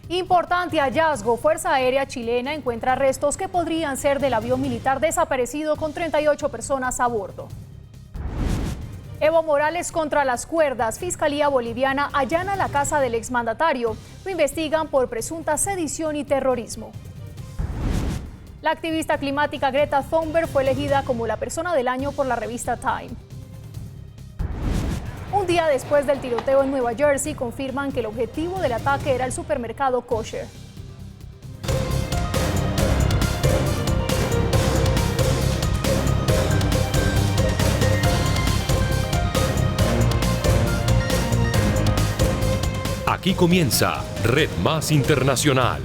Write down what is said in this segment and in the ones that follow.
Importante hallazgo. Fuerza Aérea chilena encuentra restos que podrían ser del avión militar desaparecido con 38 personas a bordo. Evo Morales contra las cuerdas. Fiscalía boliviana allana la casa del exmandatario. Lo investigan por presunta sedición y terrorismo. La activista climática Greta Thunberg fue elegida como la persona del año por la revista Time. Un día después del tiroteo en Nueva Jersey, confirman que el objetivo del ataque era el supermercado Kosher. Aquí comienza Red Más Internacional.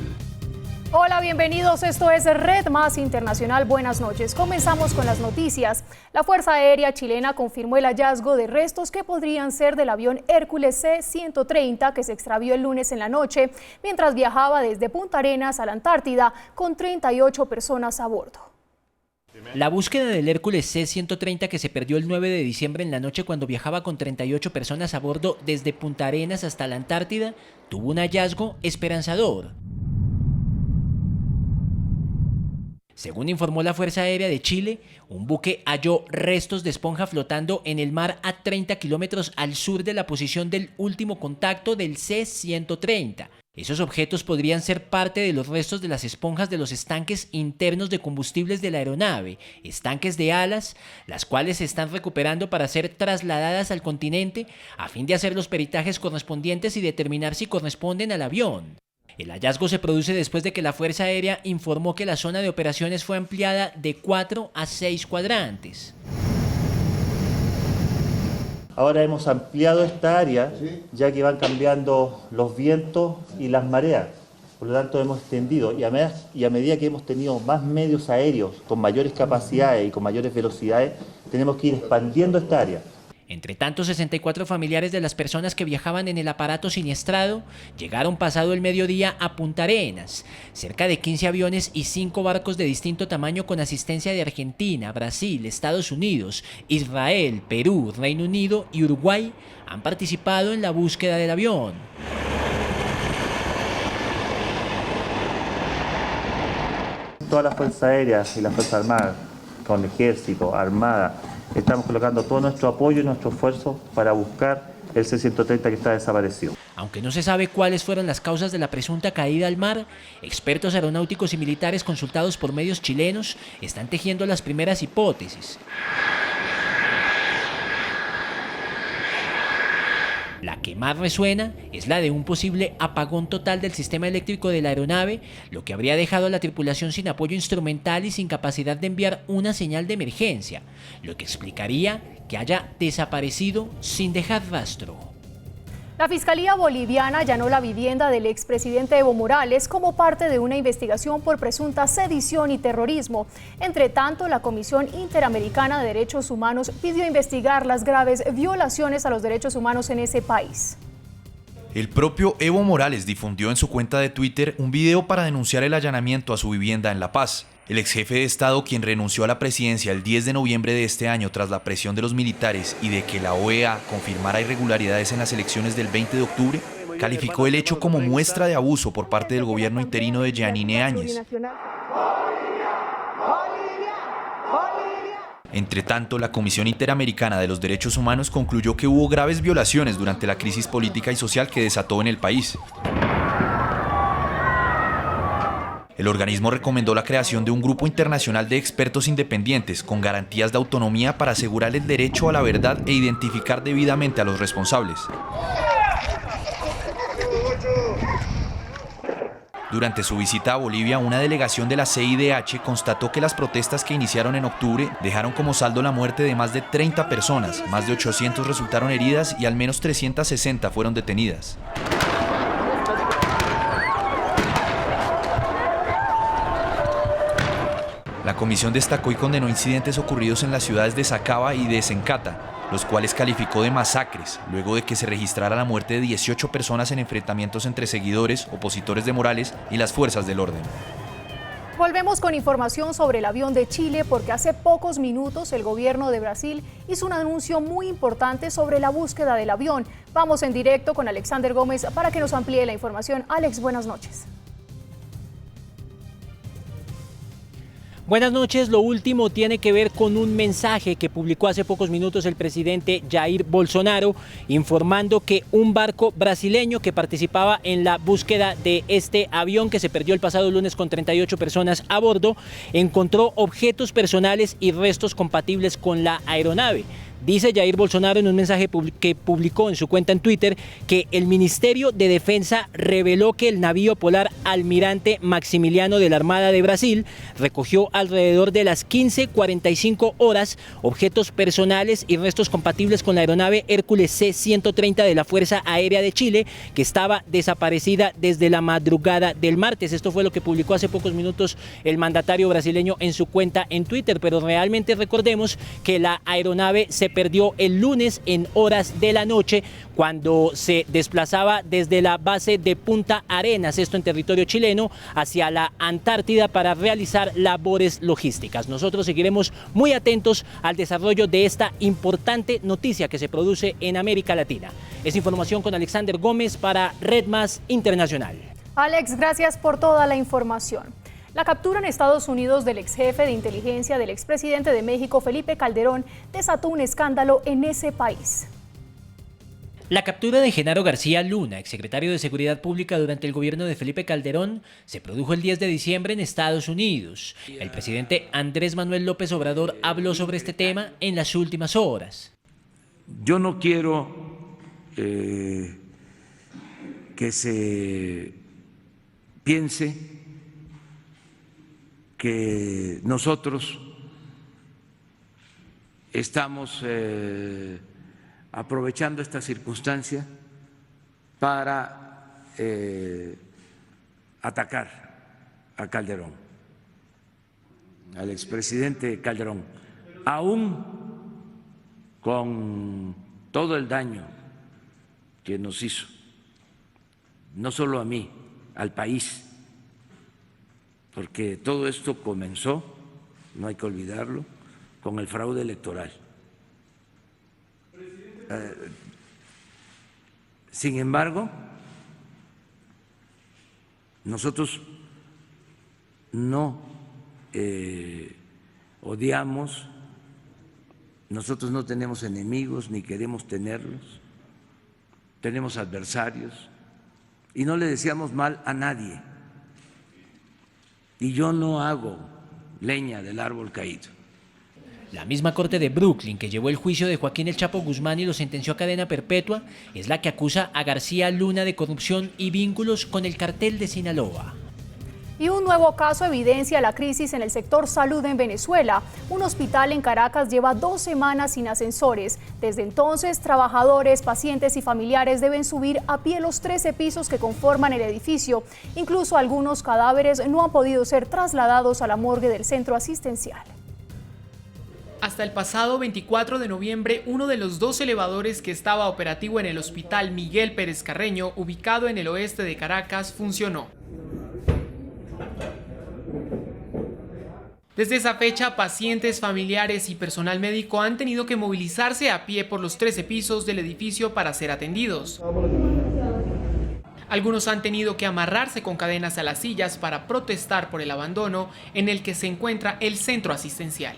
Hola, bienvenidos. Esto es Red Más Internacional. Buenas noches. Comenzamos con las noticias. La Fuerza Aérea chilena confirmó el hallazgo de restos que podrían ser del avión Hércules C-130 que se extravió el lunes en la noche mientras viajaba desde Punta Arenas a la Antártida con 38 personas a bordo. La búsqueda del Hércules C-130 que se perdió el 9 de diciembre en la noche cuando viajaba con 38 personas a bordo desde Punta Arenas hasta la Antártida tuvo un hallazgo esperanzador. Según informó la Fuerza Aérea de Chile, un buque halló restos de esponja flotando en el mar a 30 kilómetros al sur de la posición del último contacto del C-130. Esos objetos podrían ser parte de los restos de las esponjas de los estanques internos de combustibles de la aeronave, estanques de alas, las cuales se están recuperando para ser trasladadas al continente a fin de hacer los peritajes correspondientes y determinar si corresponden al avión. El hallazgo se produce después de que la Fuerza Aérea informó que la zona de operaciones fue ampliada de 4 a 6 cuadrantes. Ahora hemos ampliado esta área, ya que van cambiando los vientos y las mareas. Por lo tanto, hemos extendido y a medida que hemos tenido más medios aéreos con mayores capacidades y con mayores velocidades, tenemos que ir expandiendo esta área. Entre tanto, 64 familiares de las personas que viajaban en el aparato siniestrado llegaron pasado el mediodía a Punta Arenas. Cerca de 15 aviones y 5 barcos de distinto tamaño con asistencia de Argentina, Brasil, Estados Unidos, Israel, Perú, Reino Unido y Uruguay han participado en la búsqueda del avión. Todas las fuerzas aéreas y las fuerzas armadas, con ejército, armada, estamos colocando todo nuestro apoyo y nuestro esfuerzo para buscar el C-130 que está desaparecido. Aunque no se sabe cuáles fueron las causas de la presunta caída al mar, expertos aeronáuticos y militares consultados por medios chilenos están tejiendo las primeras hipótesis. La que más resuena es la de un posible apagón total del sistema eléctrico de la aeronave, lo que habría dejado a la tripulación sin apoyo instrumental y sin capacidad de enviar una señal de emergencia, lo que explicaría que haya desaparecido sin dejar rastro. La Fiscalía boliviana allanó la vivienda del expresidente Evo Morales como parte de una investigación por presunta sedición y terrorismo. Entre tanto, la Comisión Interamericana de Derechos Humanos pidió investigar las graves violaciones a los derechos humanos en ese país. El propio Evo Morales difundió en su cuenta de Twitter un video para denunciar el allanamiento a su vivienda en La Paz. El ex jefe de Estado, quien renunció a la presidencia el 10 de noviembre de este año tras la presión de los militares y de que la OEA confirmara irregularidades en las elecciones del 20 de octubre, calificó el hecho como muestra de abuso por parte del gobierno interino de Jeanine Áñez. Entre tanto, la Comisión Interamericana de los Derechos Humanos concluyó que hubo graves violaciones durante la crisis política y social que desató en el país. El organismo recomendó la creación de un grupo internacional de expertos independientes con garantías de autonomía para asegurar el derecho a la verdad e identificar debidamente a los responsables. Durante su visita a Bolivia, una delegación de la CIDH constató que las protestas que iniciaron en octubre dejaron como saldo la muerte de más de 30 personas, más de 800 resultaron heridas y al menos 360 fueron detenidas. La comisión destacó y condenó incidentes ocurridos en las ciudades de Sacaba y de Sencata, los cuales calificó de masacres, luego de que se registrara la muerte de 18 personas en enfrentamientos entre seguidores, opositores de Morales y las fuerzas del orden. Volvemos con información sobre el avión de Chile porque hace pocos minutos el gobierno de Brasil hizo un anuncio muy importante sobre la búsqueda del avión. Vamos en directo con Alexander Gómez para que nos amplíe la información. Alex, buenas noches. Buenas noches. Lo último tiene que ver con un mensaje que publicó hace pocos minutos el presidente Jair Bolsonaro, informando que un barco brasileño que participaba en la búsqueda de este avión que se perdió el pasado lunes con 38 personas a bordo, encontró objetos personales y restos compatibles con la aeronave. Dice Jair Bolsonaro en un mensaje que publicó en su cuenta en Twitter que el Ministerio de Defensa reveló que el navío polar Almirante Maximiliano de la Armada de Brasil recogió alrededor de las 15:45 horas objetos personales y restos compatibles con la aeronave Hércules C-130 de la Fuerza Aérea de Chile, que estaba desaparecida desde la madrugada del martes. Esto fue lo que publicó hace pocos minutos el mandatario brasileño en su cuenta en Twitter, pero realmente recordemos que la aeronave se perdió el lunes en horas de la noche cuando se desplazaba desde la base de Punta Arenas, esto en territorio chileno, hacia la Antártida para realizar labores logísticas. Nosotros seguiremos muy atentos al desarrollo de esta importante noticia que se produce en América Latina. Es información con Alexander Gómez para Red Más Internacional. Alex, gracias por toda la información. La captura en Estados Unidos del ex jefe de inteligencia del expresidente de México, Felipe Calderón, desató un escándalo en ese país. La captura de Genaro García Luna, exsecretario de Seguridad Pública durante el gobierno de Felipe Calderón, se produjo el 10 de diciembre en Estados Unidos. El presidente Andrés Manuel López Obrador habló sobre este tema en las últimas horas. Yo no quiero que se piense que nosotros estamos aprovechando esta circunstancia para atacar a Calderón, al expresidente Calderón, aún con todo el daño que nos hizo, no solo a mí, al país, porque todo esto comenzó, no hay que olvidarlo, con el fraude electoral. Sin embargo, nosotros no odiamos, nosotros no tenemos enemigos ni queremos tenerlos, tenemos adversarios y no le deseamos mal a nadie. Y yo no hago leña del árbol caído. La misma Corte de Brooklyn, que llevó el juicio de Joaquín El Chapo Guzmán y lo sentenció a cadena perpetua, es la que acusa a García Luna de corrupción y vínculos con el cartel de Sinaloa. Y un nuevo caso evidencia la crisis en el sector salud en Venezuela. Un hospital en Caracas lleva 2 semanas sin ascensores. Desde entonces, trabajadores, pacientes y familiares deben subir a pie los 13 pisos que conforman el edificio. Incluso algunos cadáveres no han podido ser trasladados a la morgue del centro asistencial. Hasta el pasado 24 de noviembre, uno de los 2 elevadores que estaba operativo en el Hospital Miguel Pérez Carreño, ubicado en el oeste de Caracas, funcionó. Desde esa fecha, pacientes, familiares y personal médico han tenido que movilizarse a pie por los 13 pisos del edificio para ser atendidos. Algunos han tenido que amarrarse con cadenas a las sillas para protestar por el abandono en el que se encuentra el centro asistencial.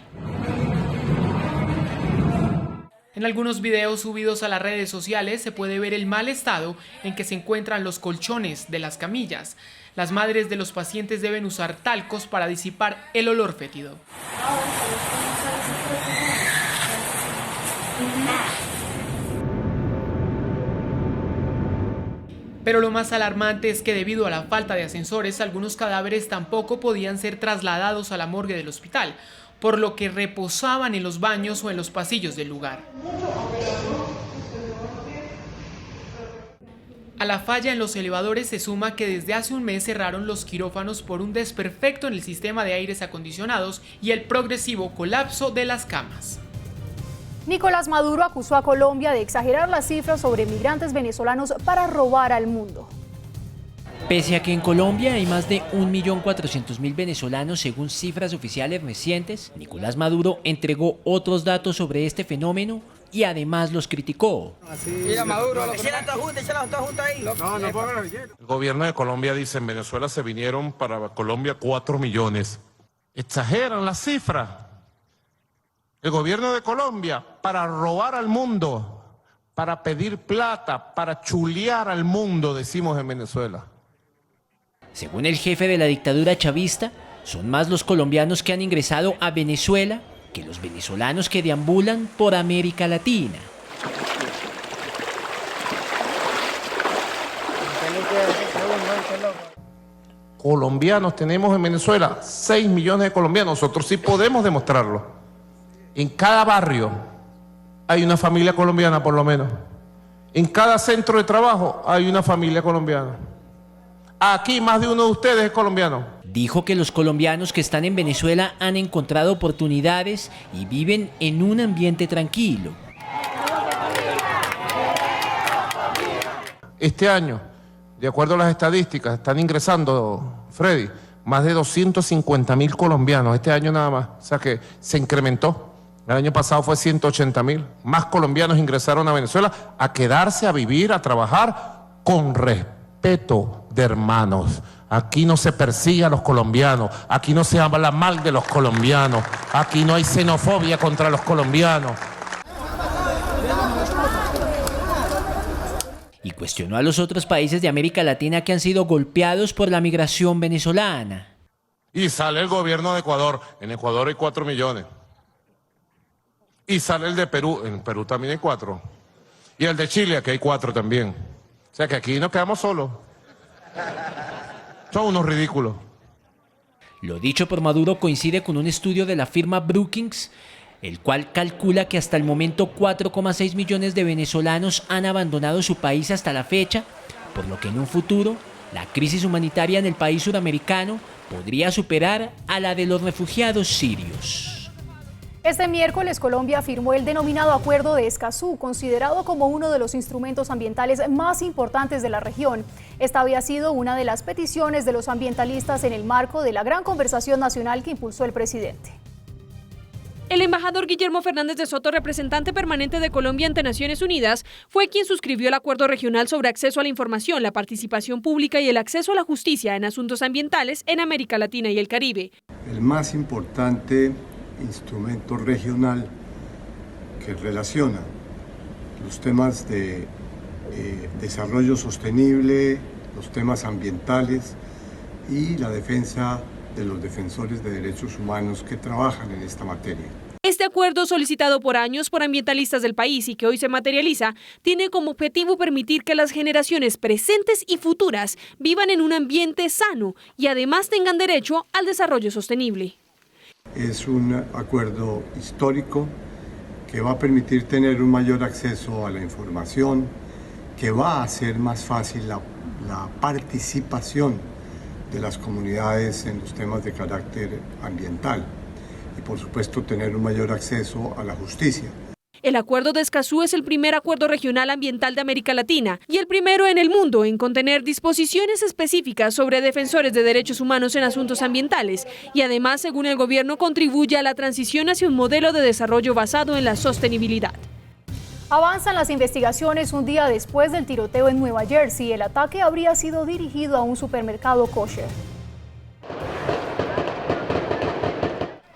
En algunos videos subidos a las redes sociales se puede ver el mal estado en que se encuentran los colchones de las camillas. Las madres de los pacientes deben usar talcos para disipar el olor fétido. Pero lo más alarmante es que debido a la falta de ascensores, algunos cadáveres tampoco podían ser trasladados a la morgue del hospital, por lo que reposaban en los baños o en los pasillos del lugar. A la falla en los elevadores se suma que desde hace un mes cerraron los quirófanos por un desperfecto en el sistema de aires acondicionados y el progresivo colapso de las camas. Nicolás Maduro acusó a Colombia de exagerar las cifras sobre migrantes venezolanos para robar al mundo. Pese a que en Colombia hay más de 1.400.000 venezolanos según cifras oficiales recientes, Nicolás Maduro entregó otros datos sobre este fenómeno y además los criticó. El gobierno de Colombia dice en Venezuela se vinieron para Colombia 4 millones. Exageran la cifra. El gobierno de Colombia para robar al mundo, para pedir plata, para chulear al mundo, decimos en Venezuela. Según el jefe de la dictadura chavista, son más los colombianos que han ingresado a Venezuela que los venezolanos que deambulan por América Latina. Colombianos tenemos en Venezuela, 6 millones de colombianos, nosotros sí podemos demostrarlo. En cada barrio hay una familia colombiana por lo menos. En cada centro de trabajo hay una familia colombiana. Aquí más de uno de ustedes es colombiano. Dijo que los colombianos que están en Venezuela han encontrado oportunidades y viven en un ambiente tranquilo. Este año, de acuerdo a las estadísticas, están ingresando, Freddy, más de 250.000 colombianos este año nada más. O sea que se incrementó. El año pasado fue 180.000. Más colombianos ingresaron a Venezuela a quedarse, a vivir, a trabajar con respeto de hermanos. Aquí no se persigue a los colombianos, aquí no se habla mal de los colombianos, aquí no hay xenofobia contra los colombianos. Y cuestionó a los otros países de América Latina que han sido golpeados por la migración venezolana. Y sale el gobierno de Ecuador, en Ecuador hay 4 millones. Y sale el de Perú, en Perú también hay 4. Y el de Chile, aquí hay 4 también. O sea que aquí nos quedamos solos. Son unos ridículos. Lo dicho por Maduro coincide con un estudio de la firma Brookings, el cual calcula que hasta el momento 4,6 millones de venezolanos han abandonado su país hasta la fecha, por lo que en un futuro la crisis humanitaria en el país sudamericano podría superar a la de los refugiados sirios. Este miércoles Colombia firmó el denominado Acuerdo de Escazú, considerado como uno de los instrumentos ambientales más importantes de la región. Esta había sido una de las peticiones de los ambientalistas en el marco de la gran conversación nacional que impulsó el presidente. El embajador Guillermo Fernández de Soto, representante permanente de Colombia ante Naciones Unidas, fue quien suscribió el acuerdo regional sobre acceso a la información, la participación pública y el acceso a la justicia en asuntos ambientales en América Latina y el Caribe. El más importante instrumento regional que relaciona los temas de desarrollo sostenible, los temas ambientales y la defensa de los defensores de derechos humanos que trabajan en esta materia. Este acuerdo, solicitado por años por ambientalistas del país y que hoy se materializa, tiene como objetivo permitir que las generaciones presentes y futuras vivan en un ambiente sano y además tengan derecho al desarrollo sostenible. Es un acuerdo histórico que va a permitir tener un mayor acceso a la información, que va a hacer más fácil la participación de las comunidades en los temas de carácter ambiental y, por supuesto, tener un mayor acceso a la justicia. El Acuerdo de Escazú es el primer acuerdo regional ambiental de América Latina y el primero en el mundo en contener disposiciones específicas sobre defensores de derechos humanos en asuntos ambientales y además, según el gobierno, contribuye a la transición hacia un modelo de desarrollo basado en la sostenibilidad. Avanzan las investigaciones un día después del tiroteo en Nueva Jersey. El ataque habría sido dirigido a un supermercado kosher.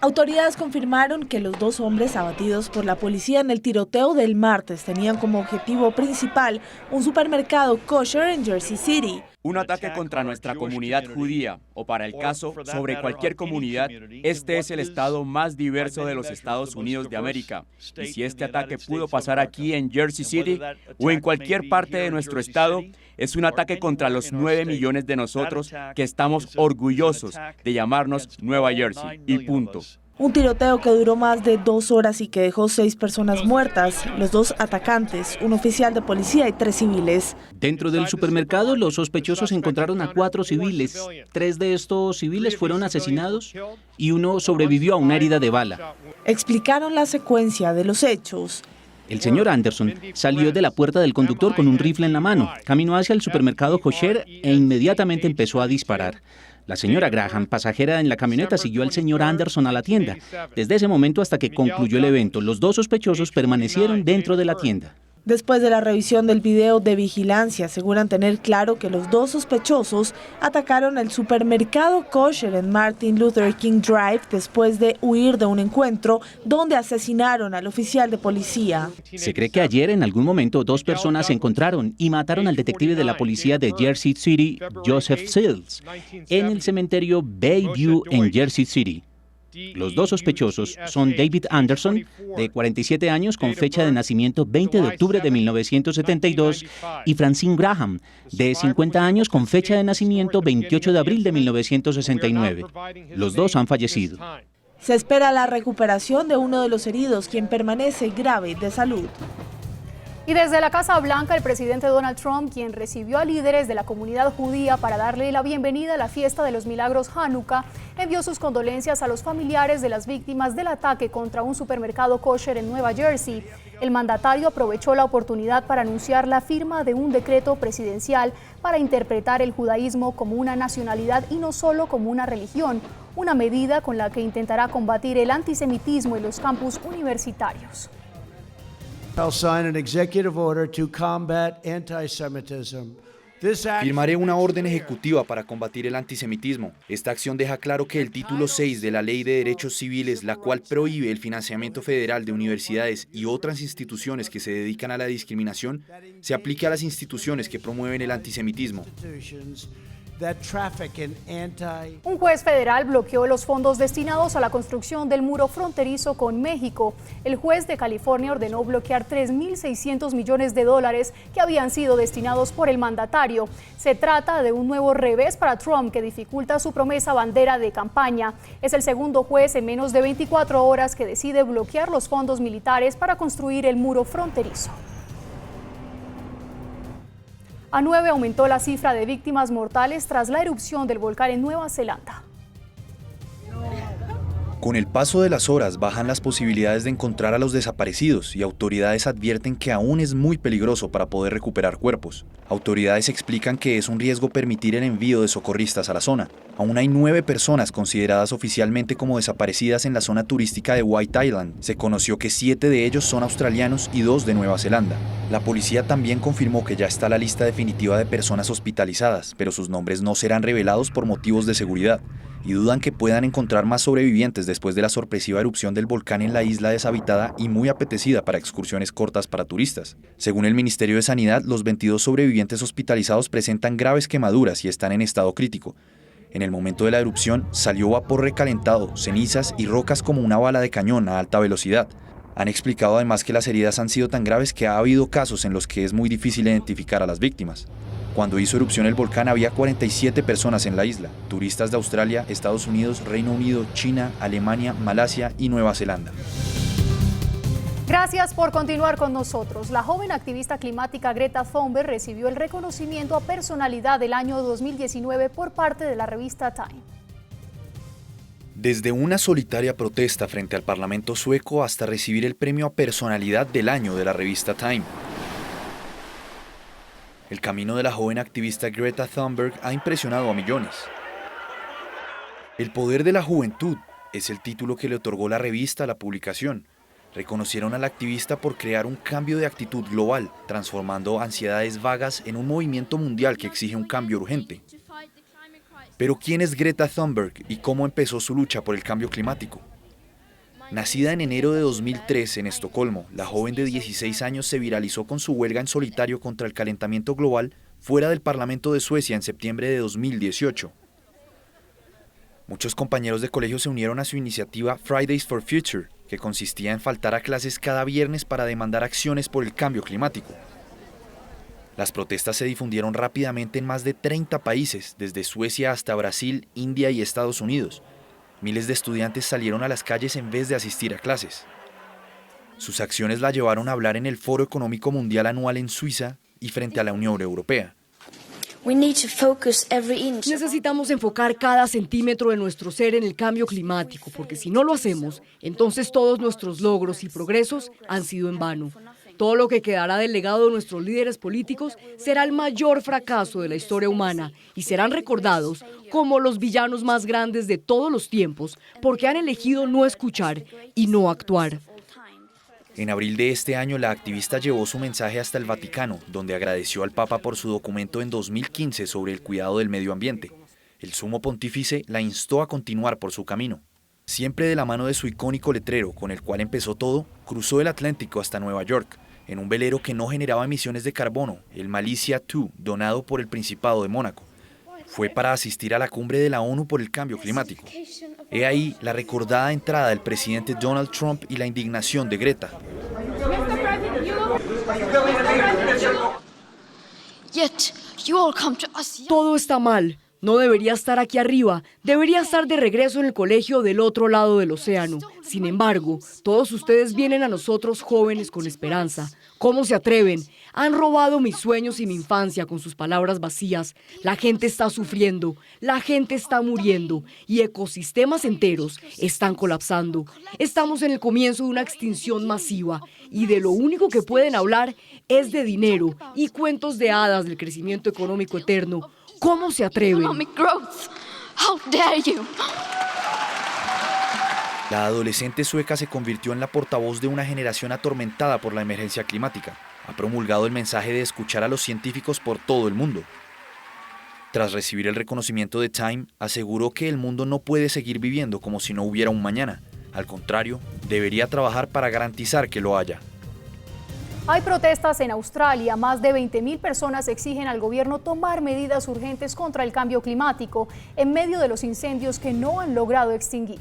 Autoridades confirmaron que los 2 hombres abatidos por la policía en el tiroteo del martes tenían como objetivo principal un supermercado kosher en Jersey City. Un ataque contra nuestra comunidad judía, o para el caso, sobre cualquier comunidad. Este es el estado más diverso de los Estados Unidos de América. Y si este ataque pudo pasar aquí en Jersey City o en cualquier parte de nuestro estado, es un ataque contra los 9 millones de nosotros que estamos orgullosos de llamarnos Nueva Jersey, y punto. Un tiroteo que duró más de 2 horas y que dejó 6 personas muertas, los 2 atacantes, un oficial de policía y 3 civiles. Dentro del supermercado, los sospechosos encontraron a 4 civiles. 3 de estos civiles fueron asesinados y uno sobrevivió a una herida de bala. Explicaron la secuencia de los hechos. El señor Anderson salió de la puerta del conductor con un rifle en la mano, caminó hacia el supermercado Kosher e inmediatamente empezó a disparar. La señora Graham, pasajera en la camioneta, siguió al señor Anderson a la tienda. Desde ese momento hasta que concluyó el evento, los dos sospechosos permanecieron dentro de la tienda. Después de la revisión del video de vigilancia, aseguran tener claro que los dos sospechosos atacaron el supermercado Kosher en Martin Luther King Drive después de huir de un encuentro donde asesinaron al oficial de policía. Se cree que ayer en algún momento dos personas se encontraron y mataron al detective de la policía de Jersey City, Joseph Seals, en el cementerio Bayview en Jersey City. Los dos sospechosos son David Anderson, de 47 años con fecha de nacimiento 20 de octubre de 1972, y Francine Graham, de 50 años con fecha de nacimiento 28 de abril de 1969. Los dos han fallecido. Se espera la recuperación de uno de los heridos, quien permanece grave de salud. Y desde la Casa Blanca, el presidente Donald Trump, quien recibió a líderes de la comunidad judía para darle la bienvenida a la fiesta de los milagros Hanukkah, envió sus condolencias a los familiares de las víctimas del ataque contra un supermercado kosher en Nueva Jersey. El mandatario aprovechó la oportunidad para anunciar la firma de un decreto presidencial para interpretar el judaísmo como una nacionalidad y no solo como una religión, una medida con la que intentará combatir el antisemitismo en los campus universitarios. Firmaré una orden ejecutiva para combatir el antisemitismo. Esta acción deja claro que el título 6 de la Ley de Derechos Civiles, la cual prohíbe el financiamiento federal de universidades y otras instituciones que se dedican a la discriminación, se aplique a las instituciones que promueven el antisemitismo. Un juez federal bloqueó los fondos destinados a la construcción del muro fronterizo con México. El juez de California ordenó bloquear $3.600 millones que habían sido destinados por el mandatario. Se trata de un nuevo revés para Trump que dificulta su promesa bandera de campaña. Es el segundo juez en menos de 24 horas que decide bloquear los fondos militares para construir el muro fronterizo. A 9 aumentó la cifra de víctimas mortales tras la erupción del volcán en Nueva Zelanda. Con el paso de las horas bajan las posibilidades de encontrar a los desaparecidos y autoridades advierten que aún es muy peligroso para poder recuperar cuerpos. Autoridades explican que es un riesgo permitir el envío de socorristas a la zona. Aún hay 9 personas consideradas oficialmente como desaparecidas en la zona turística de White Island. Se conoció que 7 de ellos son australianos y 2 de Nueva Zelanda. La policía también confirmó que ya está la lista definitiva de personas hospitalizadas, pero sus nombres no serán revelados por motivos de seguridad, y dudan que puedan encontrar más sobrevivientes después de la sorpresiva erupción del volcán en la isla deshabitada y muy apetecida para excursiones cortas para turistas. Según el Ministerio de Sanidad, los 22 sobrevivientes hospitalizados presentan graves quemaduras y están en estado crítico. En el momento de la erupción salió vapor recalentado, cenizas y rocas como una bala de cañón a alta velocidad. Han explicado además que las heridas han sido tan graves que ha habido casos en los que es muy difícil identificar a las víctimas. Cuando hizo erupción el volcán había 47 personas en la isla, turistas de Australia, Estados Unidos, Reino Unido, China, Alemania, Malasia y Nueva Zelanda. Gracias por continuar con nosotros. La joven activista climática Greta Thunberg recibió el reconocimiento a Personalidad del año 2019 por parte de la revista Time. Desde una solitaria protesta frente al Parlamento sueco hasta recibir el premio a Personalidad del año de la revista Time. El camino de la joven activista Greta Thunberg ha impresionado a millones. El poder de la juventud es el título que le otorgó la revista a la publicación. Reconocieron a la activista por crear un cambio de actitud global, transformando ansiedades vagas en un movimiento mundial que exige un cambio urgente. Pero ¿quién es Greta Thunberg y cómo empezó su lucha por el cambio climático? Nacida en enero de 2003 en Estocolmo, la joven de 16 años se viralizó con su huelga en solitario contra el calentamiento global fuera del Parlamento de Suecia en septiembre de 2018. Muchos compañeros de colegio se unieron a su iniciativa Fridays for Future, que consistía en faltar a clases cada viernes para demandar acciones por el cambio climático. Las protestas se difundieron rápidamente en más de 30 países, desde Suecia hasta Brasil, India y Estados Unidos. Miles de estudiantes salieron a las calles en vez de asistir a clases. Sus acciones la llevaron a hablar en el Foro Económico Mundial anual en Suiza y frente a la Unión Europea. Necesitamos enfocar cada centímetro de nuestro ser en el cambio climático, porque si no lo hacemos, entonces todos nuestros logros y progresos han sido en vano. Todo lo que quedará del legado de nuestros líderes políticos será el mayor fracaso de la historia humana y serán recordados como los villanos más grandes de todos los tiempos porque han elegido no escuchar y no actuar. En abril de este año, la activista llevó su mensaje hasta el Vaticano, donde agradeció al Papa por su documento en 2015 sobre el cuidado del medio ambiente. El sumo pontífice la instó a continuar por su camino. Siempre de la mano de su icónico letrero, con el cual empezó todo, cruzó el Atlántico hasta Nueva York, en un velero que no generaba emisiones de carbono, el Malicia II, donado por el Principado de Mónaco. Fue para asistir a la cumbre de la ONU por el cambio climático. He ahí la recordada entrada del presidente Donald Trump y la indignación de Greta. Todo está mal. No debería estar aquí arriba, debería estar de regreso en el colegio del otro lado del océano. Sin embargo, todos ustedes vienen a nosotros jóvenes con esperanza. ¿Cómo se atreven? Han robado mis sueños y mi infancia con sus palabras vacías. La gente está sufriendo, la gente está muriendo y ecosistemas enteros están colapsando. Estamos en el comienzo de una extinción masiva y de lo único que pueden hablar es de dinero y cuentos de hadas del crecimiento económico eterno. ¿Cómo se atreven? La adolescente sueca se convirtió en la portavoz de una generación atormentada por la emergencia climática. Ha promulgado el mensaje de escuchar a los científicos por todo el mundo. Tras recibir el reconocimiento de Time, aseguró que el mundo no puede seguir viviendo como si no hubiera un mañana. Al contrario, debería trabajar para garantizar que lo haya. Hay protestas en Australia. Más de 20.000 personas exigen al gobierno tomar medidas urgentes contra el cambio climático en medio de los incendios que no han logrado extinguir.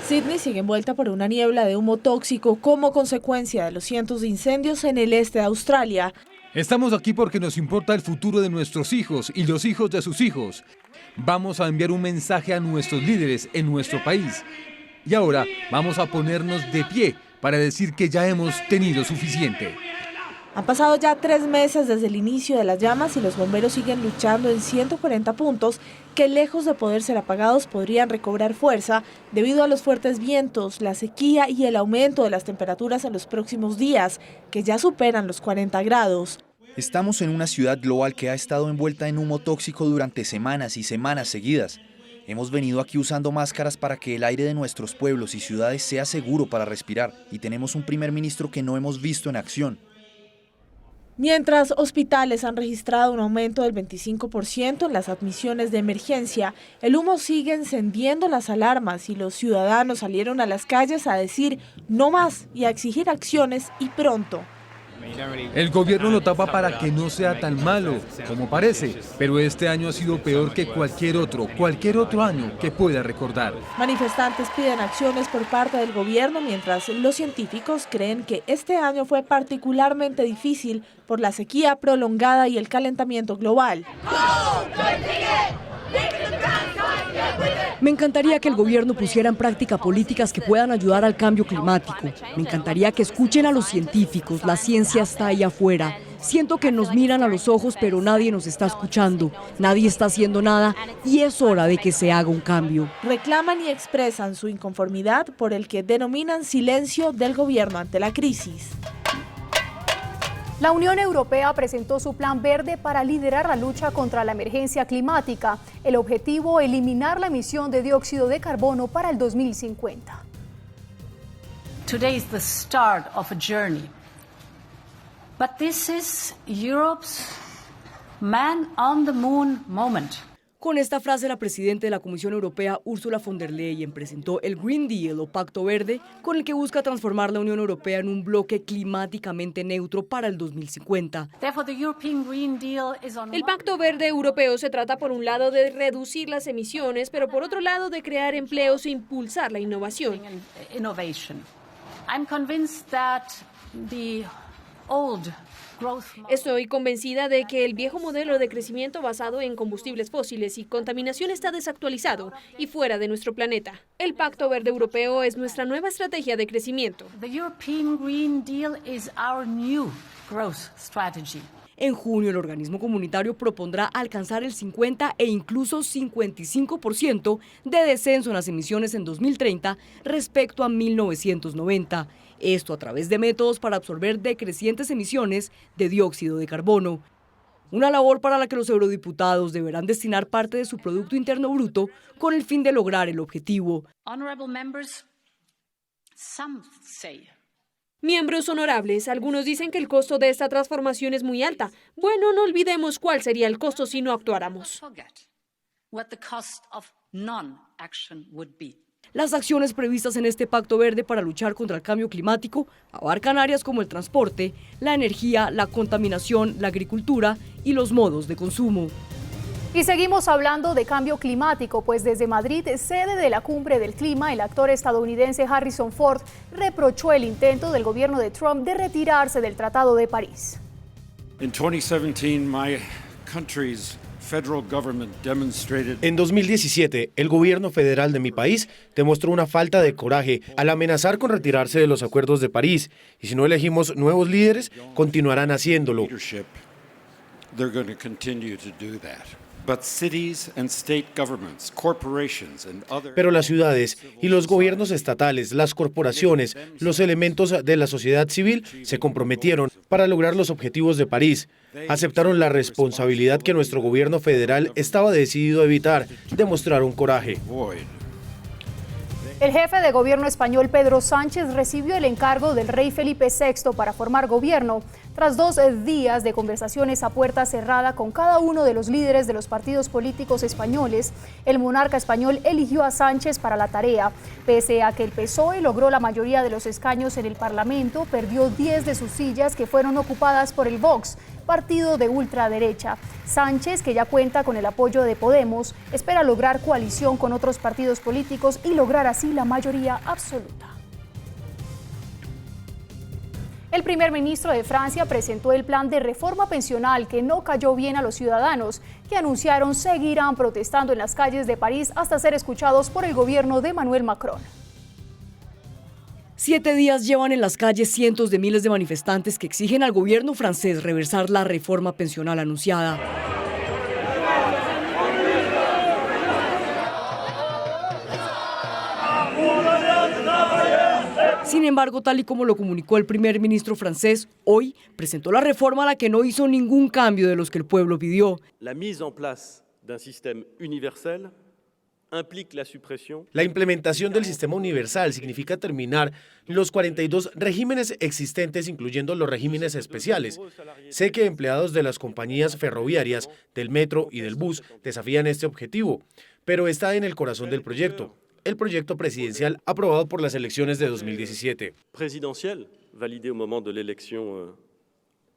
Sydney sigue envuelta por una niebla de humo tóxico como consecuencia de los cientos de incendios en el este de Australia. Estamos aquí porque nos importa el futuro de nuestros hijos y los hijos de sus hijos. Vamos a enviar un mensaje a nuestros líderes en nuestro país. Y ahora vamos a ponernos de pie para decir que ya hemos tenido suficiente. Han pasado ya 3 meses desde el inicio de las llamas y los bomberos siguen luchando en 140 puntos que, lejos de poder ser apagados, podrían recobrar fuerza debido a los fuertes vientos, la sequía y el aumento de las temperaturas en los próximos días, que ya superan los 40 grados. Estamos en una ciudad global que ha estado envuelta en humo tóxico durante semanas y semanas seguidas. Hemos venido aquí usando máscaras para que el aire de nuestros pueblos y ciudades sea seguro para respirar, y tenemos un primer ministro que no hemos visto en acción. Mientras hospitales han registrado un aumento del 25% en las admisiones de emergencia, el humo sigue encendiendo las alarmas y los ciudadanos salieron a las calles a decir no más y a exigir acciones y pronto. El gobierno lo tapa para que no sea tan malo como parece, pero este año ha sido peor que cualquier otro año que pueda recordar. Manifestantes piden acciones por parte del gobierno, mientras los científicos creen que este año fue particularmente difícil por la sequía prolongada y el calentamiento global. Me encantaría que el gobierno pusiera en práctica políticas que puedan ayudar al cambio climático. Me encantaría que escuchen a los científicos, la ciencia está ahí afuera. Siento que nos miran a los ojos, pero nadie nos está escuchando, nadie está haciendo nada y es hora de que se haga un cambio. Reclaman y expresan su inconformidad por el que denominan silencio del gobierno ante la crisis. La Unión Europea presentó su Plan Verde para liderar la lucha contra la emergencia climática. El objetivo, eliminar la emisión de dióxido de carbono para el 2050. Today is the start of a journey. But this is Europe's man on the moon moment. Con esta frase, la presidenta de la Comisión Europea, Ursula von der Leyen, presentó el Green Deal o Pacto Verde, con el que busca transformar la Unión Europea en un bloque climáticamente neutro para el 2050. El Pacto Verde Europeo se trata, por un lado, de reducir las emisiones, pero por otro lado, de crear empleos e impulsar la innovación. Estoy convencida de que el viejo modelo de crecimiento basado en combustibles fósiles y contaminación está desactualizado y fuera de nuestro planeta. El Pacto Verde Europeo es nuestra nueva estrategia de crecimiento. The European Green Deal is our new growth strategy. En junio, el organismo comunitario propondrá alcanzar el 50 e incluso 55% de descenso en las emisiones en 2030 respecto a 1990. Esto a través de métodos para absorber decrecientes emisiones de dióxido de carbono. Una labor para la que los eurodiputados deberán destinar parte de su Producto Interno Bruto con el fin de lograr el objetivo. Miembros honorables, algunos dicen que el costo de esta transformación es muy alta. Bueno, no olvidemos cuál sería el costo si no actuáramos. Las acciones previstas en este Pacto Verde para luchar contra el cambio climático abarcan áreas como el transporte, la energía, la contaminación, la agricultura y los modos de consumo. Y seguimos hablando de cambio climático, pues desde Madrid, sede de la Cumbre del Clima, el actor estadounidense Harrison Ford reprochó el intento del gobierno de Trump de retirarse del Tratado de París. En 2017, el gobierno federal de mi país demostró una falta de coraje al amenazar con retirarse de los acuerdos de París, y si no elegimos nuevos líderes, continuarán haciéndolo. Pero las ciudades y los gobiernos estatales, las corporaciones, los elementos de la sociedad civil se comprometieron para lograr los objetivos de París. Aceptaron la responsabilidad que nuestro gobierno federal estaba decidido a evitar, demostraron coraje. El jefe de gobierno español, Pedro Sánchez, recibió el encargo del rey Felipe VI para formar gobierno. Tras 2 días de conversaciones a puerta cerrada con cada uno de los líderes de los partidos políticos españoles, el monarca español eligió a Sánchez para la tarea. Pese a que el PSOE logró la mayoría de los escaños en el Parlamento, perdió 10 de sus sillas que fueron ocupadas por el Vox, partido de ultraderecha. Sánchez, que ya cuenta con el apoyo de Podemos, espera lograr coalición con otros partidos políticos y lograr así la mayoría absoluta. El primer ministro de Francia presentó el plan de reforma pensional que no cayó bien a los ciudadanos, que anunciaron seguirán protestando en las calles de París hasta ser escuchados por el gobierno de Emmanuel Macron. 7 días llevan en las calles cientos de miles de manifestantes que exigen al gobierno francés reversar la reforma pensional anunciada. Sin embargo, tal y como lo comunicó el primer ministro francés, hoy presentó la reforma a la que no hizo ningún cambio de los que el pueblo pidió. La mise en place d'un système universel implique la supresión. La implementación del sistema universal significa terminar los 42 regímenes existentes, incluyendo los regímenes especiales. Sé que empleados de las compañías ferroviarias, del metro y del bus desafían este objetivo, pero está en el corazón del proyecto. El proyecto presidencial aprobado por las elecciones de 2017. Presidencial, validé au moment de l'élection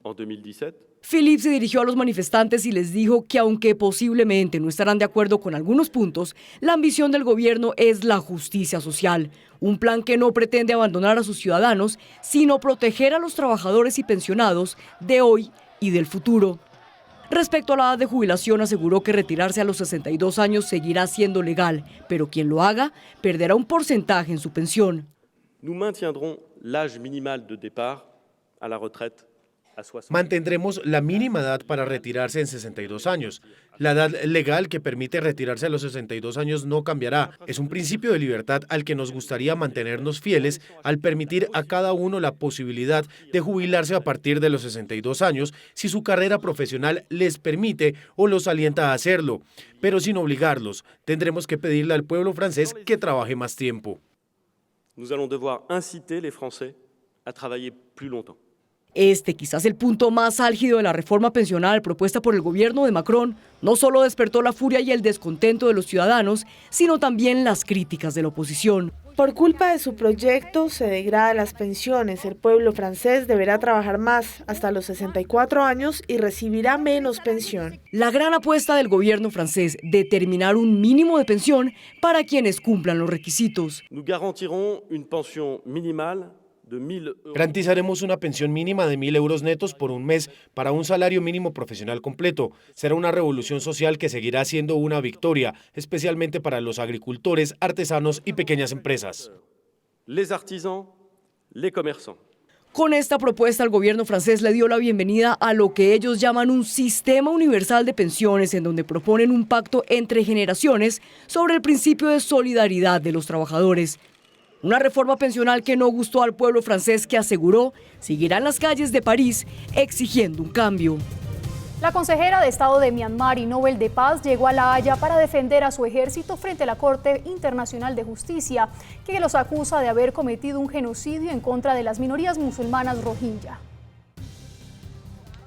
en 2017. Philippe se dirigió a los manifestantes y les dijo que aunque posiblemente no estarán de acuerdo con algunos puntos, la ambición del gobierno es la justicia social, un plan que no pretende abandonar a sus ciudadanos, sino proteger a los trabajadores y pensionados de hoy y del futuro. Respecto a la edad de jubilación, aseguró que retirarse a los 62 años seguirá siendo legal, pero quien lo haga perderá un porcentaje en su pensión. Nous maintiendrons l'âge minimal de départ à la retraite. Mantendremos la mínima edad para retirarse en 62 años. La edad legal que permite retirarse a los 62 años no cambiará. Es un principio de libertad al que nos gustaría mantenernos fieles al permitir a cada uno la posibilidad de jubilarse a partir de los 62 años si su carrera profesional les permite o los alienta a hacerlo, pero sin obligarlos. Tendremos que pedirle al pueblo francés que trabaje más tiempo. Nous allons devoir inciter les Français à travailler plus longtemps. Este, quizás el punto más álgido de la reforma pensional propuesta por el gobierno de Macron, no solo despertó la furia y el descontento de los ciudadanos, sino también las críticas de la oposición. Por culpa de su proyecto se degradan las pensiones. El pueblo francés deberá trabajar más hasta los 64 años y recibirá menos pensión. La gran apuesta del gobierno francés, determinar un mínimo de pensión para quienes cumplan los requisitos. Nous garantirons une pension minimale. Garantizaremos una pensión mínima de 1.000 euros netos por un mes para un salario mínimo profesional completo. Será una revolución social que seguirá siendo una victoria, especialmente para los agricultores, artesanos y pequeñas empresas. Les artisans, les commerçants. Con esta propuesta, el gobierno francés le dio la bienvenida a lo que ellos llaman un sistema universal de pensiones, en donde proponen un pacto entre generaciones sobre el principio de solidaridad de los trabajadores. Una reforma pensional que no gustó al pueblo francés, que aseguró seguirá en las calles de París exigiendo un cambio. La consejera de Estado de Myanmar y Nobel de Paz llegó a La Haya para defender a su ejército frente a la Corte Internacional de Justicia, que los acusa de haber cometido un genocidio en contra de las minorías musulmanas rohingya.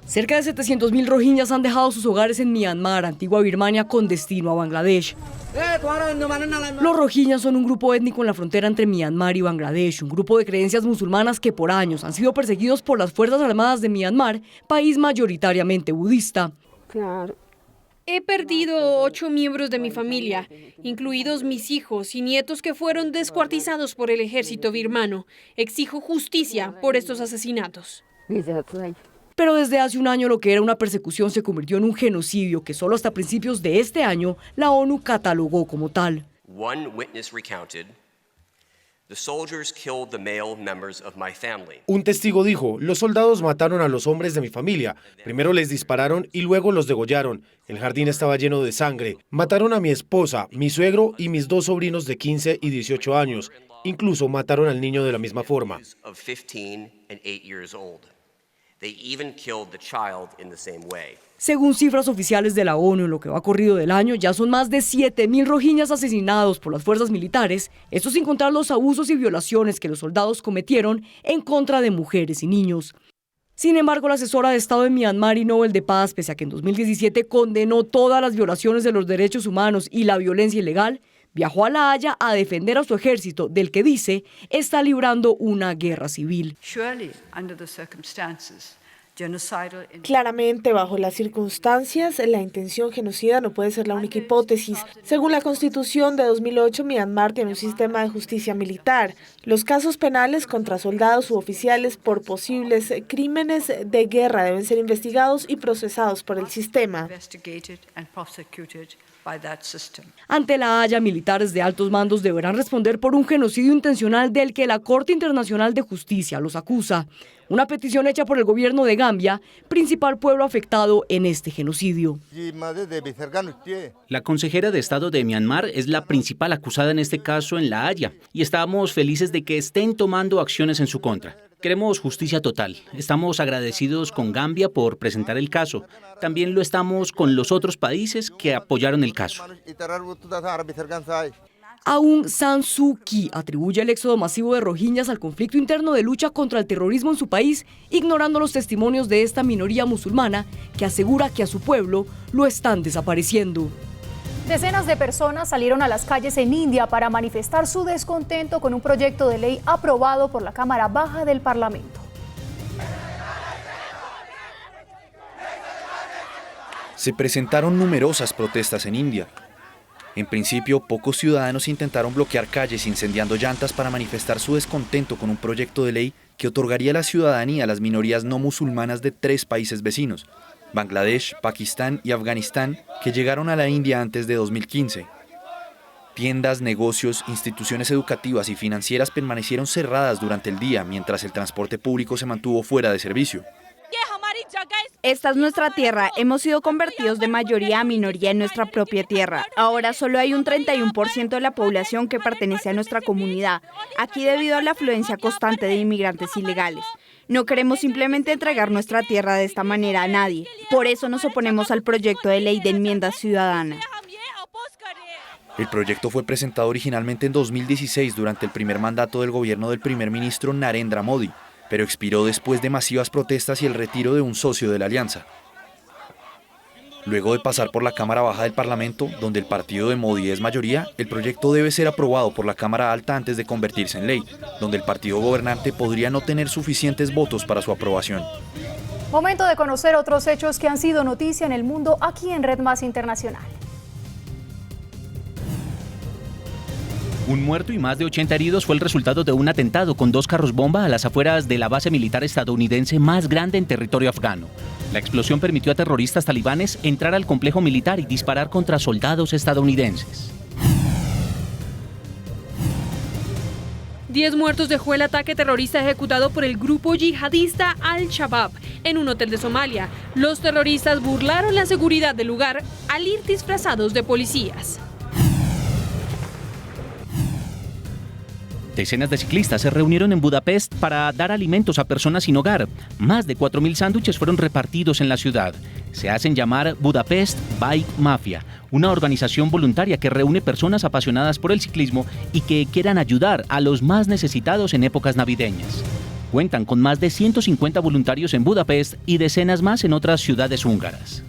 Cerca de 700.000 rohingyas han dejado sus hogares en Myanmar, antigua Birmania, con destino a Bangladesh. Los rohingyas son un grupo étnico en la frontera entre Myanmar y Bangladesh, un grupo de creencias musulmanas que por años han sido perseguidos por las Fuerzas Armadas de Myanmar, país mayoritariamente budista. He perdido 8 miembros de mi familia, incluidos mis hijos y nietos que fueron descuartizados por el ejército birmano. Exijo justicia por estos asesinatos. Pero desde hace un año lo que era una persecución se convirtió en un genocidio que solo hasta principios de este año la ONU catalogó como tal. Un testigo dijo: los soldados mataron a los hombres de mi familia. Primero les dispararon y luego los degollaron. El jardín estaba lleno de sangre. Mataron a mi esposa, mi suegro y mis 2 sobrinos de 15 y 18 años. Incluso mataron al niño de la misma forma. Según cifras oficiales de la ONU, en lo que va corrido del año, ya son más de 7.000 rohingyas asesinados por las fuerzas militares, esto sin contar los abusos y violaciones que los soldados cometieron en contra de mujeres y niños. Sin embargo, la asesora de Estado de Myanmar y Nobel de Paz, pese a que en 2017 condenó todas las violaciones de los derechos humanos y la violencia ilegal, viajó a La Haya a defender a su ejército, del que dice está librando una guerra civil. Claramente, bajo las circunstancias, la intención genocida no puede ser la única hipótesis. Según la Constitución de 2008, Myanmar tiene un sistema de justicia militar. Los casos penales contra soldados u oficiales por posibles crímenes de guerra deben ser investigados y procesados por el sistema. Ante La Haya, militares de altos mandos deberán responder por un genocidio intencional del que la Corte Internacional de Justicia los acusa. Una petición hecha por el gobierno de Gambia, principal pueblo afectado en este genocidio. La consejera de Estado de Myanmar es la principal acusada en este caso en La Haya y estamos felices de que estén tomando acciones en su contra. Queremos justicia total. Estamos agradecidos con Gambia por presentar el caso. También lo estamos con los otros países que apoyaron el caso. Aung San Suu Kyi atribuye el éxodo masivo de rohingyas al conflicto interno de lucha contra el terrorismo en su país, ignorando los testimonios de esta minoría musulmana que asegura que a su pueblo lo están desapareciendo. Decenas de personas salieron a las calles en India para manifestar su descontento con un proyecto de ley aprobado por la Cámara Baja del Parlamento. Se presentaron numerosas protestas en India. En principio, pocos ciudadanos intentaron bloquear calles incendiando llantas para manifestar su descontento con un proyecto de ley que otorgaría la ciudadanía a las minorías no musulmanas de 3 países vecinos, Bangladesh, Pakistán y Afganistán, que llegaron a la India antes de 2015. Tiendas, negocios, instituciones educativas y financieras permanecieron cerradas durante el día, mientras el transporte público se mantuvo fuera de servicio. Esta es nuestra tierra, hemos sido convertidos de mayoría a minoría en nuestra propia tierra. Ahora solo hay un 31% de la población que pertenece a nuestra comunidad, aquí debido a la afluencia constante de inmigrantes ilegales. No queremos simplemente entregar nuestra tierra de esta manera a nadie, por eso nos oponemos al proyecto de ley de enmienda ciudadana. El proyecto fue presentado originalmente en 2016 durante el primer mandato del gobierno del primer ministro Narendra Modi, pero expiró después de masivas protestas y el retiro de un socio de la alianza. Luego de pasar por la Cámara Baja del Parlamento, donde el partido de Modi es mayoría, el proyecto debe ser aprobado por la Cámara Alta antes de convertirse en ley, donde el partido gobernante podría no tener suficientes votos para su aprobación. Momento de conocer otros hechos que han sido noticia en el mundo aquí en Red Más Internacional. Un muerto y más de 80 heridos fue el resultado de un atentado con 2 carros bomba a las afueras de la base militar estadounidense más grande en territorio afgano. La explosión permitió a terroristas talibanes entrar al complejo militar y disparar contra soldados estadounidenses. 10 muertos dejó el ataque terrorista ejecutado por el grupo yihadista Al-Shabaab en un hotel de Somalia. Los terroristas burlaron la seguridad del lugar al ir disfrazados de policías. Decenas de ciclistas se reunieron en Budapest para dar alimentos a personas sin hogar. Más de 4.000 sándwiches fueron repartidos en la ciudad. Se hacen llamar Budapest Bike Mafia, una organización voluntaria que reúne personas apasionadas por el ciclismo y que quieran ayudar a los más necesitados en épocas navideñas. Cuentan con más de 150 voluntarios en Budapest y decenas más en otras ciudades húngaras.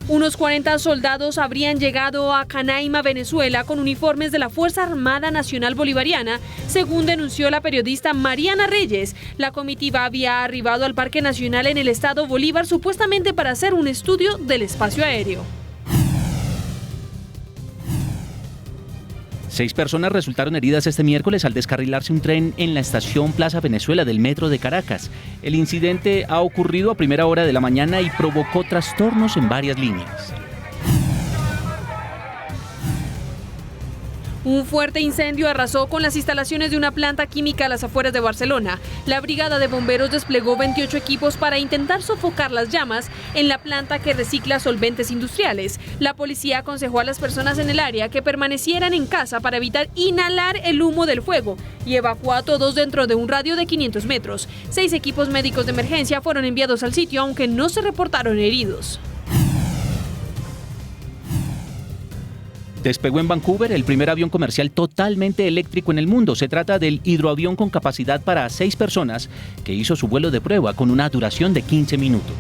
Unos 40 soldados habrían llegado a Canaima, Venezuela, con uniformes de la Fuerza Armada Nacional Bolivariana, según denunció la periodista Mariana Reyes. La comitiva había arribado al Parque Nacional en el estado Bolívar supuestamente para hacer un estudio del espacio aéreo. 6 personas resultaron heridas este miércoles al descarrilarse un tren en la estación Plaza Venezuela del metro de Caracas. El incidente ha ocurrido a primera hora de la mañana y provocó trastornos en varias líneas. Un fuerte incendio arrasó con las instalaciones de una planta química a las afueras de Barcelona. La brigada de bomberos desplegó 28 equipos para intentar sofocar las llamas en la planta que recicla solventes industriales. La policía aconsejó a las personas en el área que permanecieran en casa para evitar inhalar el humo del fuego y evacuó a todos dentro de un radio de 500 metros. 6 equipos médicos de emergencia fueron enviados al sitio, aunque no se reportaron heridos. Despegó en Vancouver el primer avión comercial totalmente eléctrico en el mundo. Se trata del hidroavión con capacidad para 6 personas que hizo su vuelo de prueba con una duración de 15 minutos.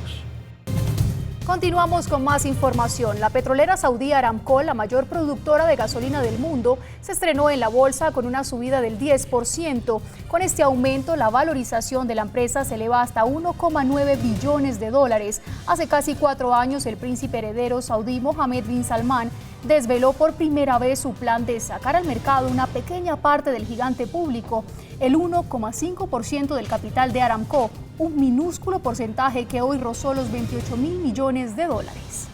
Continuamos con más información. La petrolera saudí Aramco, la mayor productora de gasolina del mundo, se estrenó en la bolsa con una subida del 10%. Con este aumento, la valorización de la empresa se eleva hasta 1,9 billones de dólares. Hace casi 4 años, el príncipe heredero saudí Mohammed bin Salman desveló por primera vez su plan de sacar al mercado una pequeña parte del gigante público, el 1,5% del capital de Aramco, un minúsculo porcentaje que hoy rozó los 28.000 millones de dólares.